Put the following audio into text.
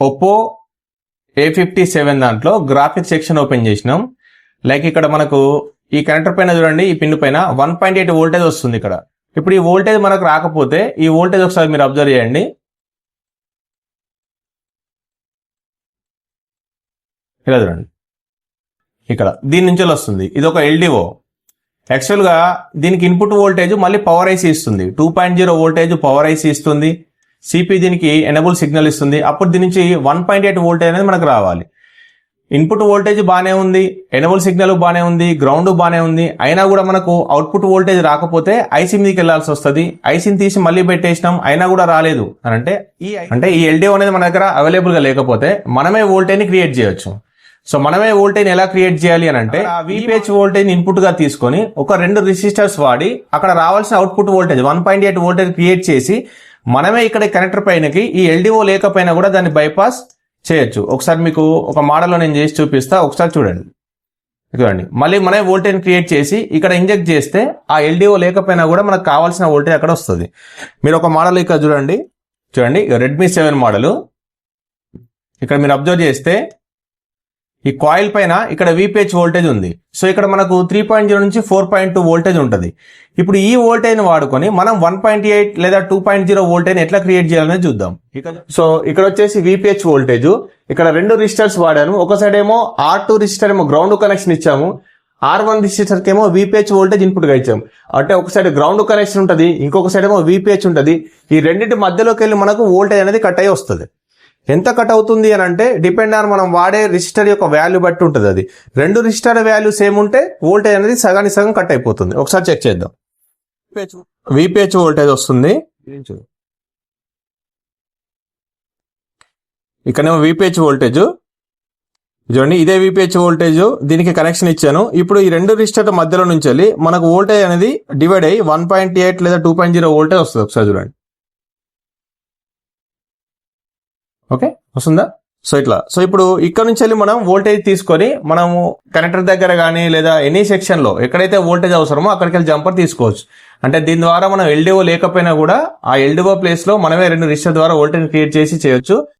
Oppo A57 దాంట్లో graphics section open చేసినాం. Like ఇక్కడ మనకు ఈ కనెక్టర్ పైన చూడండి, ఈ పిన్ పైన 1.8 వోల్టేజ్ వస్తుంది. ఇక్కడ ఇప్పుడు ఈ వోల్టేజ్ మనకు రాకపోతే ఈ వోల్టేజ్ ఒకసారి మీరు అబ్జర్వ్ చేయండి. ఇలా చూడండి, ఇక్కడ దీని నుంచి వస్తుంది. ఇది ఒక LDO. యాక్చువల్గా దీనికి ఇన్పుట్ వోల్టేజ్ మళ్ళీ పవర్ ఐసీ ఇస్తుంది. 2.0 వోల్టేజ్ పవర్ ఐసీ ఇస్తుంది. సిపి దీనికి ఎనేబుల్ సిగ్నల్ ఇస్తుంది. అప్పుడు దీని నుంచి 1.8 వోల్టేజ్ అనేది మనకు రావాలి. ఇన్పుట్ వోల్టేజ్ బాగానే ఉంది, ఎనేబుల్ సిగ్నల్ బాగానే ఉంది, గ్రౌండ్ బాగానే ఉంది. అయినా కూడా మనకు అవుట్పుట్ వోల్టేజ్ రాకపోతే ఐసీ మీదకి వెళ్లాల్సి వస్తుంది. ఐసీని తీసి మళ్ళీ పెట్టేసినాం, అయినా కూడా రాలేదు అని అంటే ఈ LDO అనేది మన దగ్గర అవైలబుల్ గా లేకపోతే మనమే వోల్టేజ్ ని క్రియేట్ చేయొచ్చు. సో మనమే వోల్టేజ్ ఎలా క్రియేట్ చేయాలి అని అంటే ఆ VPH వోల్టేజ్ ఇన్పుట్ గా తీసుకొని ఒక 2 రెసిస్టర్స్ వాడి అక్కడ రావాల్సిన అవుట్పుట్ వోల్టేజ్ 1.8 వోల్టేజ్ క్రియేట్ చేసి మనమే ఇక్కడ కనెక్టర్ పైనకి ఈ LDO లేకపోయినా కూడా దాన్ని బైపాస్ చేయొచ్చు. ఒకసారి మీకు ఒక మోడల్లో నేను చేసి చూపిస్తా, ఒకసారి చూడండి. చూడండి, మళ్ళీ మనమే వోల్టేజ్ క్రియేట్ చేసి ఇక్కడ ఇంజెక్ట్ చేస్తే ఆ LDO లేకపోయినా కూడా మనకు కావాల్సిన వోల్టేజ్ అక్కడ వస్తుంది. మీరు ఒక మోడల్ ఇక్కడ చూడండి, Redmi 7 మోడల్. ఇక్కడ మీరు అబ్జర్వ్ చేస్తే ఈ కాయిల్ పైన ఇక్కడ VPH వోల్టేజ్ ఉంది. సో ఇక్కడ మనకు 3.0 నుంచి 4.2 వోల్టేజ్ ఉంటుంది. ఇప్పుడు ఈ వోల్టేజ్ ని వాడుకొని మనం 1.8 లేదా 2.0 వోల్టేజ్ ని ఎట్లా క్రియేట్ చేయాలని చూద్దాం. సో ఇక్కడ వచ్చేసి VPH వోల్టేజ్, ఇక్కడ 2 రెసిస్టర్స్ వాడాను. ఒక సైడ్ ఏమో R2 రెసిస్టర్ ఏమో గ్రౌండ్ కనెక్షన్ ఇచ్చాము, R1 రెసిస్టర్ ఏమో VPH వోల్టేజ్ ఇన్పుట్ గా ఇచ్చాము. అంటే ఒక సైడ్ గ్రౌండ్ కనెక్షన్ ఉంటుంది, ఇంకొక సైడ్ ఏమో VPH ఉంటుంది. ఈ రెండింటి మధ్యలోకి వెళ్ళి మనకు వోల్టేజ్ అనేది కట్ అయ్యి వస్తుంది. ఎంత కట్ అవుతుంది అని అంటే డిపెండ్ ఆన్ మనం వాడే రిజిస్టర్ యొక్క వాల్యూ బట్టి ఉంటుంది. అది 2 రిజిస్టర్ వాల్యూ సేమ్ ఉంటే వోల్టేజ్ అనేది సగానికి సగం కట్ అయిపోతుంది. ఒకసారి చెక్ చేద్దాం. VPH వోల్టేజ్ వస్తుంది, ఇక్కడేమో VPH వోల్టేజ్ చూడండి, ఇదే VPH వోల్టేజ్. దీనికి కనెక్షన్ ఇచ్చాను. ఇప్పుడు ఈ 2 రిజిస్టర్ మధ్యలో నుంచి వెళ్ళి మనకు వోల్టేజ్ అనేది డివైడ్ అయ్యి 1.8 లేదా 2.0 వోల్టేజ్ వస్తుంది. ఒకసారి చూడండి, ఓకే వస్తుందా? సో ఇట్లా. సో ఇప్పుడు ఇక్కడ నుంచి వెళ్ళి మనం వోల్టేజ్ తీసుకొని మనము కనెక్టర్ దగ్గర కానీ లేదా ఎనీ సెక్షన్ లో ఎక్కడైతే వోల్టేజ్ అవసరమో అక్కడికి వెళ్ళి జంపర్ తీసుకోవచ్చు. అంటే దీని ద్వారా మనం LDO లేకపోయినా కూడా ఆ LDO ప్లేస్ లో మనమే 2 రెసిస్టర్ ద్వారా వోల్టేజ్ క్రియేట్ చేసి చేయొచ్చు.